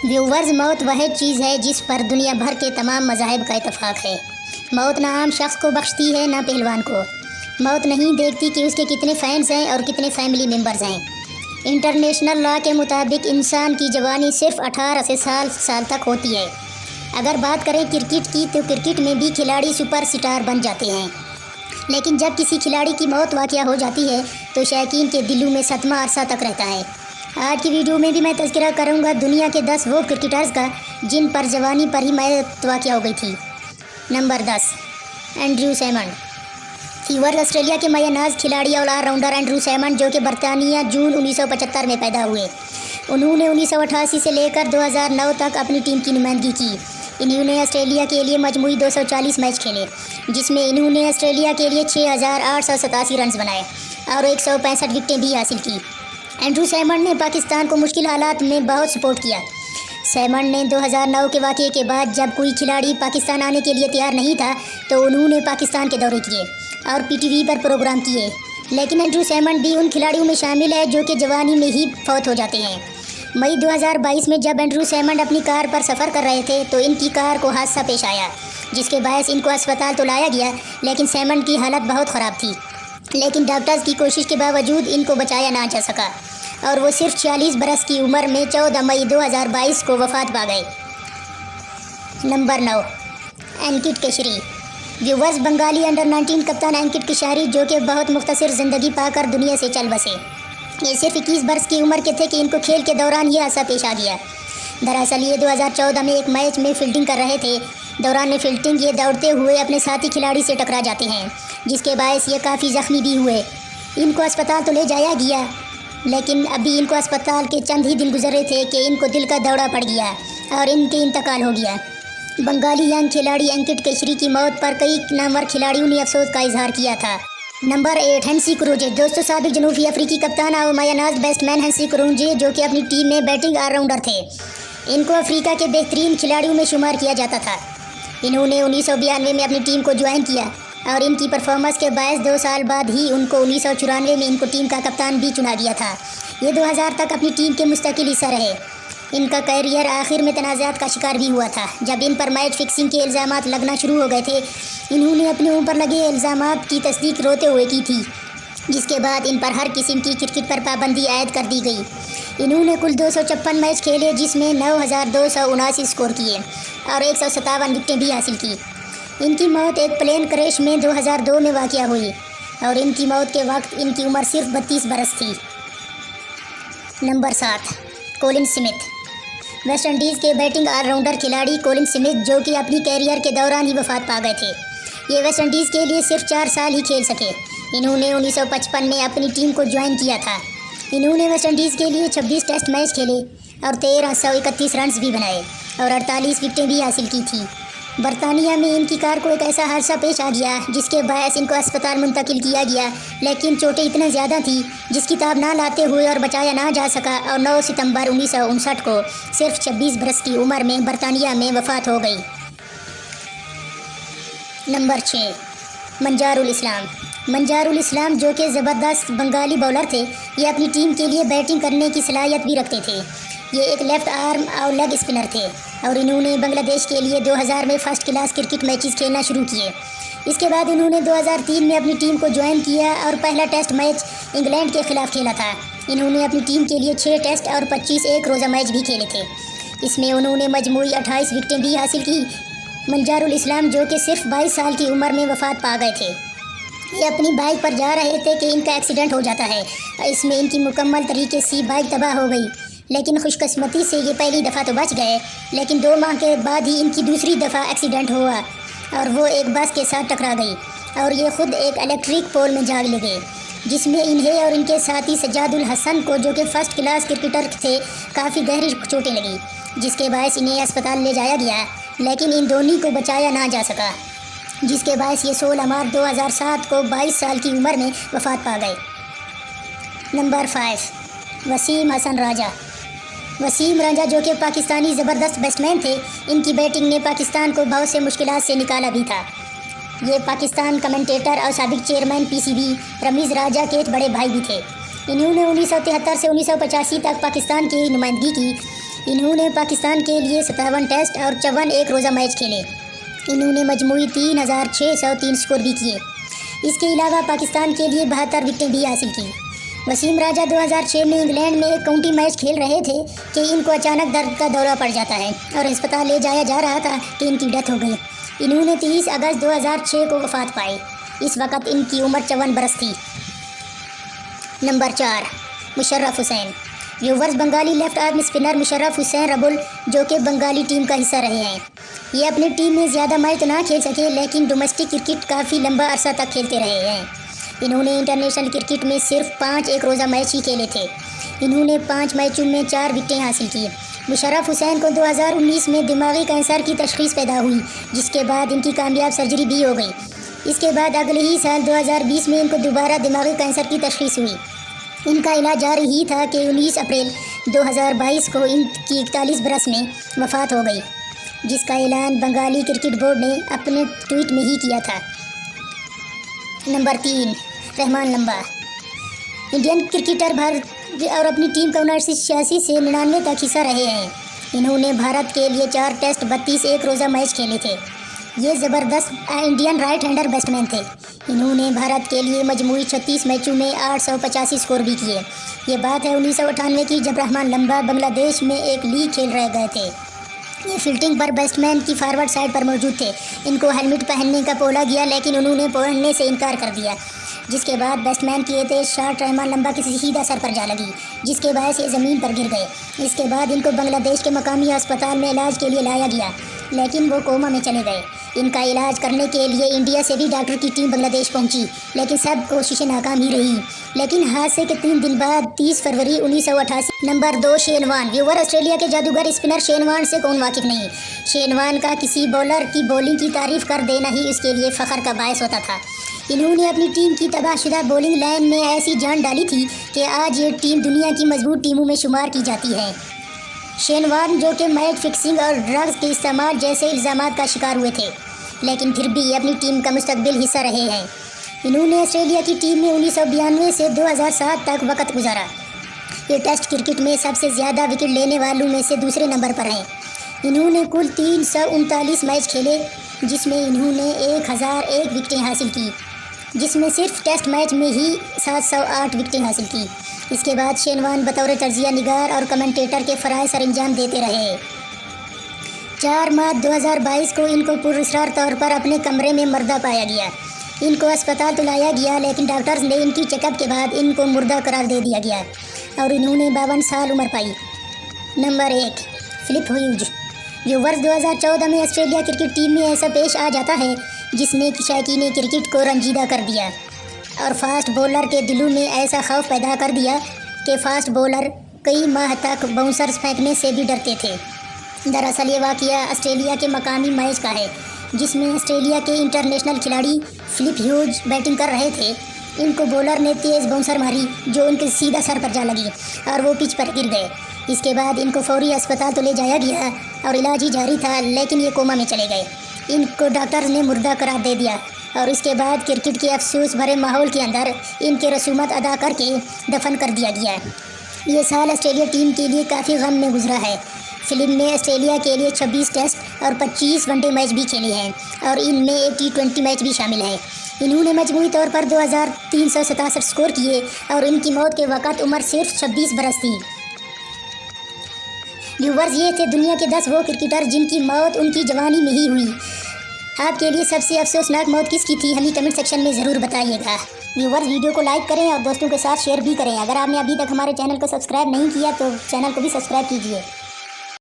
Viewers, मौत वह चीज़ है जिस पर दुनिया भर के तमाम मज़ाहिब का इत्तेफाक है। मौत ना आम शख्स को बख्शती है ना पहलवान को। मौत नहीं देखती कि उसके कितने फ़ैन्स हैं और कितने फैमिली मेम्बर्स हैं। इंटरनेशनल लॉ के मुताबिक इंसान की जवानी सिर्फ 18 से साल तक होती है। अगर बात करें क्रिकेट की तो क्रिकेट में भी खिलाड़ी सुपर स्टार बन जाते हैं, लेकिन जब किसी खिलाड़ी की मौत वाक़या हो जाती है तो शायकीन के दिलों में सदमा अरसा तक रहता है। आज की वीडियो में भी मैं तज़किरा करूंगा दुनिया के 10 वो क्रिकेटर्स का जिन पर जवानी पर ही मौत वाक़या हो गई थी। Number 10, Andrew Symonds. फीवर ऑस्ट्रेलिया के मायानाज खिलाड़ी और ऑलराउंडर एंड्रू सैमंड, जो कि बरतानिया जून 1975 में पैदा हुए। उन्होंने 1988 से लेकर 2009 तक अपनी टीम की नुमाइंदगी की। इन्होंने ऑस्ट्रेलिया के लिए मजमूई 240 मैच खेले, जिसमें इन्होंने ऑस्ट्रेलिया के लिए 6,887 रन बनाए और 165 विकेटें भी हासिल की। एंड्रू सैमंड ने पाकिस्तान को मुश्किल हालात में बहुत सपोर्ट किया। सैमंड ने 2009 के वाक़ये के बाद जब कोई खिलाड़ी पाकिस्तान आने के लिए तैयार नहीं था तो उन्होंने पाकिस्तान के दौरे किए और पीटीवी पर प्रोग्राम किए, लेकिन एंड्रू सैमंड भी उन खिलाड़ियों में शामिल है जो कि जवानी में ही फौत हो जाते हैं। मई 2022 में जब एंड्रू सैमंड अपनी कार पर सफ़र कर रहे थे तो इनकी कार को हादसा पेश आया, जिसके बायस इनको अस्पताल तो लाया गया, लेकिन सैमंड की हालत बहुत ख़राब थी। लेकिन डॉक्टर्स की कोशिश के बावजूद इनको बचाया ना जा सका और वो सिर्फ 46 बरस की उम्र में 14 मई 2022 को वफ़ात पा गए। नंबर 9, अंकित केशरी। व्यूवर्स, बंगाली अंडर 19 कप्तान अंकित केशरी, जो कि बहुत मुख्तसर ज़िंदगी पाकर दुनिया से चल बसे। ये सिर्फ 21 बरस की उम्र के थे कि इनको खेल के दौरान ये हादसा पेश आ गया। दरअसल ये 2014 में एक मैच में फील्डिंग कर रहे थे। दौरान फील्डिंग ये दौड़ते हुए अपने साथी खिलाड़ी से टकरा जाते हैं, जिसके बायस ये काफ़ी ज़ख्मी भी हुए। इनको अस्पताल तो ले जाया गया, लेकिन अभी इनको अस्पताल के चंद ही दिन गुजरे थे कि इनको दिल का दौरा पड़ गया और इनके इंतकाल हो गया। बंगाली यंग खिलाड़ी अंकित केशरी की मौत पर कई नामवर खिलाड़ियों ने अफसोस का इजहार किया था। नंबर 8, हेंसी क्रूजे। दोस्तों, साबिक जनूबी अफ्रीकी कप्तान और मायानाज बैट्समैन हेंसी क्रूजे, जो कि अपनी टीम में बैटिंग ऑलराउंडर थे, इनको अफ्रीका के बेहतरीन खिलाड़ियों में शुमार किया जाता था। इन्होंने 1992 में अपनी टीम को ज्वाइन किया और इनकी परफॉर्मेंस के बायस 2 साल बाद ही उनको 1994 में इनको टीम का कप्तान भी चुना गया था। ये 2000 तक अपनी टीम के मुस्तकिल हिस्सा रहे। इनका कैरियर आखिर में तनाज़ात का शिकार भी हुआ था जब इन पर मैच फिक्सिंग के इल्ज़ामात लगना शुरू हो गए थे। इन्होंने अपने ऊपर लगे इल्ज़ामात की तस्दीक रोते हुए की थी, जिसके बाद इन पर हर किस्म की क्रिकेट पर पाबंदी आयद कर दी गई। इन्होंने कुल 256 मैच खेले, जिसमें 9,279 स्कोर किए और 157 विकेटें भी हासिल की। इनकी मौत एक प्लेन क्रैश में 2002 में वाक़या हुई और इनकी मौत के वक्त इनकी उम्र सिर्फ 32 बरस थी। Number 7, Colin Smith. West Indies के बैटिंग ऑलराउंडर खिलाड़ी कोलिन स्मिथ, जो कि अपनी कैरियर के दौरान ही वफ़ात पा गए थे। ये वेस्ट इंडीज़ के लिए सिर्फ 4 साल ही खेल सके। इन्होंने 1955 में अपनी टीम को ज्वाइन किया था। इन्होंने वेस्ट इंडीज़ के लिए 26 टेस्ट मैच खेले और 1331 रन भी बनाए और 48 विकेटें भी हासिल की थी। बरतानिया में इनकी कार को एक ऐसा हादसा पेश आ गया जिसके बायस इनको अस्पताल मुंतकिल किया गया, लेकिन चोटें इतना ज़्यादा थी जिसकी ताब ना लाते हुए और बचाया ना जा सका और 9 सितंबर 1959 को सिर्फ 26 बरस की उम्र में बरतानिया में वफ़ात हो गई। नंबर 6, मंजारुल इस्लाम। मंजारुल इस्लाम, जो कि ज़बरदस्त बंगाली बॉलर थे, ये अपनी टीम के लिए बैटिंग करने की सलाहियत भी रखते थे। ये एक लेफ़्ट आर्म और लेग स्पिनर थे और इन्होंने बांग्लादेश के लिए 2000 में फ़र्स्ट क्लास क्रिकेट मैचेस खेलना शुरू किए। इसके बाद इन्होंने 2003 में अपनी टीम को ज्वाइन किया और पहला टेस्ट मैच इंग्लैंड के ख़िलाफ़ खेला था। इन्होंने अपनी टीम के लिए 6 टेस्ट और 25 एक रोज़ा मैच भी खेले थे। इसमें उन्होंने मजमूई 28 विकेटें भी हासिल की। मंजारुल इस्लाम, जो कि सिर्फ 22 साल की उम्र में वफ़ात पा गए थे, ये अपनी बाइक पर जा रहे थे कि इनका एक्सीडेंट हो जाता है। इसमें इनकी मुकम्मल तरीके से बाइक तबाह हो गई, लेकिन खुशकिस्मती से ये पहली दफ़ा तो बच गए, लेकिन 2 माह के बाद ही इनकी दूसरी दफ़ा एक्सीडेंट हुआ और वो एक बस के साथ टकरा गई और ये ख़ुद एक इलेक्ट्रिक पोल में जा लगे, जिसमें इन्हें और इनके साथी सज्जादुल हसन को, जो कि फ़र्स्ट क्लास क्रिकेटर थे, काफ़ी गहरी चोटें लगी, जिसके बायस इन्हें अस्पताल ले जाया गया, लेकिन इन दोनों को बचाया ना जा सका, जिसके बायस ये 16 मार्च 2007 को 22 साल की उम्र में वफ़ात पा गए। नंबर 5, वसीम हसन राजा। वसीम राजा, जो कि पाकिस्तानी ज़बरदस्त बैट्समैन थे, इनकी बैटिंग ने पाकिस्तान को बहुत से मुश्किलात से निकाला भी था। ये पाकिस्तान कमेंटेटर और साबिक चेयरमैन पीसीबी रमीज़ राजा के एक बड़े भाई भी थे। انہوں نے 1973 سے 1985 تک پاکستان کی نمائندگی کی۔ انہوں نے پاکستان کے لیے 57 ٹیسٹ اور 54 ایک روزہ میچ کھیلے۔ انہوں نے مجموعی 3603 اسکور بھی کیے۔ اس کے علاوہ پاکستان کے لیے 72 وکٹیں بھی حاصل کی۔ وسیم راجہ 2006 میں انگلینڈ میں ایک کاؤنٹی میچ کھیل رہے تھے کہ ان کو اچانک درد کا دورہ پڑ جاتا ہے اور ہسپتال لے جایا جا رہا تھا کہ ان کی ڈیتھ ہو گئی۔ انہوں نے 30 اگست 2006 کو وفات پائی۔ اس وقت ان کی عمر 54 برس تھی۔ نمبر 4، مشرف حسین۔ ویورز، بنگالی left arm spinner Mosharraf Hossain Rubel جو کہ بنگالی ٹیم کا حصہ رہے ہیں۔ یہ اپنی ٹیم میں زیادہ میچ تو نہ کھیل سکے لیکن ڈومیسٹک کرکٹ کافی لمبا عرصہ تک کھیلتے رہے ہیں۔ انہوں نے انٹرنیشنل کرکٹ میں صرف 5 ایک روزہ میچ ہی کھیلے تھے۔ انہوں نے 5 میچوں میں 4 وکٹیں حاصل کی۔ مشرف حسین کو 2019 میں دماغی کینسر کی تشخیص پیدا ہوئی، جس کے بعد ان کی کامیاب سرجری بھی ہو گئی۔ اس کے بعد اگلے ہی سال 2020 میں ان کو دوبارہ دماغی کینسر کی تشخیص ہوئی۔ ان کا علاج جاری ہی تھا کہ 19 اپریل 2022 کو ان کی 41 برس میں وفات ہو گئی، جس کا اعلان بنگالی کرکٹ بورڈ نے اپنے ٹویٹ میں ہی کیا تھا۔ نمبر 3، رحمان لمبا۔ انڈین کرکٹر بھارت اور اپنی ٹیم کا 1986 سے 99 تک حصہ رہے ہیں۔ انہوں نے بھارت کے لیے 4 ٹیسٹ 32 ایک روزہ میچ کھیلے تھے۔ یہ زبردست انڈین رائٹ ہینڈر بیٹسمین تھے۔ انہوں نے بھارت کے لیے مجموعی 36 میچوں میں 885 اسکور بھی کیے۔ یہ بات ہے 1998 کی، جب رحمان لمبا بنگلہ دیش میں ایک لیگ کھیل رہ گئے تھے۔ یہ فیلڈنگ پر بیٹسمین کی فارورڈ سائڈ پر موجود تھے۔ ان کو ہیلمٹ پہننے کا بولا گیا لیکن انہوں نے پہننے سے انکار کر دیا، جس کے بعد بیٹسمین کی تیز شاٹ رحمان لمبا کے سیدھا سر پر جا لگی، جس کے باعث یہ زمین پر گر گئے۔ اس کے بعد ان کو بنگلہ دیش کے مقامی ہسپتال میں علاج کے لیے لایا گیا لیکن وہ کوما میں چلے گئے۔ ان کا علاج کرنے کے لیے انڈیا سے بھی ڈاکٹر کی ٹیم بنگلہ دیش پہنچی لیکن سب کوششیں ناکام ہی رہی۔ لیکن حادثے کے 3 دن بعد 30 فروری 1988۔ Number 2، Shane Warne. ویور، آسٹریلیا کے جادوگر اسپنر شین وارن سے کون واقف نہیں؟ شین وارن کا کسی بولر کی بولنگ کی تعریف کر دینا ہی اس کے لیے فخر کا باعث ہوتا تھا۔ انہوں نے اپنی ٹیم کی تباہ شدہ بولنگ لائن میں ایسی جان ڈالی تھی کہ آج یہ ٹیم دنیا کی مضبوط ٹیموں میں شمار کی جاتی ہے۔ شین وارن جو کہ میچ فکسنگ اور ڈرگز کے استعمال جیسے الزامات کا شکار ہوئے تھے لیکن پھر بھی اپنی ٹیم کا مستقبل حصہ رہے ہیں۔ انہوں نے آسٹریلیا کی ٹیم میں 1992 سے 2007 تک وقت گزارا۔ یہ ٹیسٹ کرکٹ میں سب سے زیادہ وکٹ لینے والوں میں سے دوسرے نمبر پر ہیں۔ انہوں نے کل 339 میچ کھیلے جس میں انہوں نے 1001 وکٹیں حاصل کی، جس میں صرف ٹیسٹ میچ میں ہی 708 وکٹیں حاصل کی۔ اس کے بعد شین وارن بطور تجزیہ نگار اور کمنٹیٹر کے فرائض سر انجام دیتے رہے۔ 4 مارچ 2022 کو ان کو پراسرار طور پر اپنے کمرے میں مردہ پایا گیا۔ ان کو اسپتال تو لایا گیا لیکن ڈاکٹرز نے ان کی چیک اپ کے بعد ان کو مردہ قرار دے دیا گیا اور انہوں نے 52 سال عمر پائی۔ Number 1، Phillip Hughes. ویورز، 2014 میں آسٹریلیا کرکٹ ٹیم میں ایسا پیش آ جاتا ہے جس نے شائقین کرکٹ کو رنجیدہ کر دیا اور فاسٹ بولر کے دلوں میں ایسا خوف پیدا کر دیا کہ فاسٹ بولر کئی ماہ تک باؤنسرز پھینکنے سے بھی ڈرتے تھے۔ دراصل یہ واقعہ آسٹریلیا کے مقامی میچ کا ہے جس میں آسٹریلیا کے انٹرنیشنل کھلاڑی فلپ ہیوز بیٹنگ کر رہے تھے۔ ان کو بولر نے تیز باؤنسر ماری جو ان کے سیدھا سر پر جا لگی اور وہ پچ پر گر گئے۔ اس کے بعد ان کو فوری اسپتال تو لے جایا گیا اور علاج ہی جاری تھا لیکن یہ کوما میں چلے گئے۔ ان کو ڈاکٹرز نے مردہ قرار دے دیا اور اس کے بعد کرکٹ کے افسوس بھرے ماحول کے اندر ان کے رسومات ادا کر کے دفن کر دیا گیا۔ یہ سال آسٹریلیا ٹیم کے لیے کافی غم میں گزرا ہے۔ فلپ نے آسٹریلیا کے لیے 26 ٹیسٹ اور 25 ون ڈے میچ بھی کھیلے ہیں اور ان میں ایک T20 میچ بھی شامل ہے۔ انہوں نے مجموعی طور پر 2367 اسکور کیے اور ان کی موت کے وقت عمر صرف 26 برس تھی۔ ویورز، یہ تھے دنیا کے 10 وہ کرکٹر جن کی موت ان کی جوانی میں ہی ہوئی۔ آپ کے لیے سب سے افسوسناک موت کس کی تھی ہمیں کمنٹ سیکشن میں ضرور بتائیے گا۔ ویورز، ویڈیو کو لائک کریں اور دوستوں کے ساتھ شیئر بھی کریں۔ اگر آپ نے ابھی تک ہمارے چینل کو سبسکرائب نہیں کیا تو چینل کو بھی سبسکرائب کیجیے۔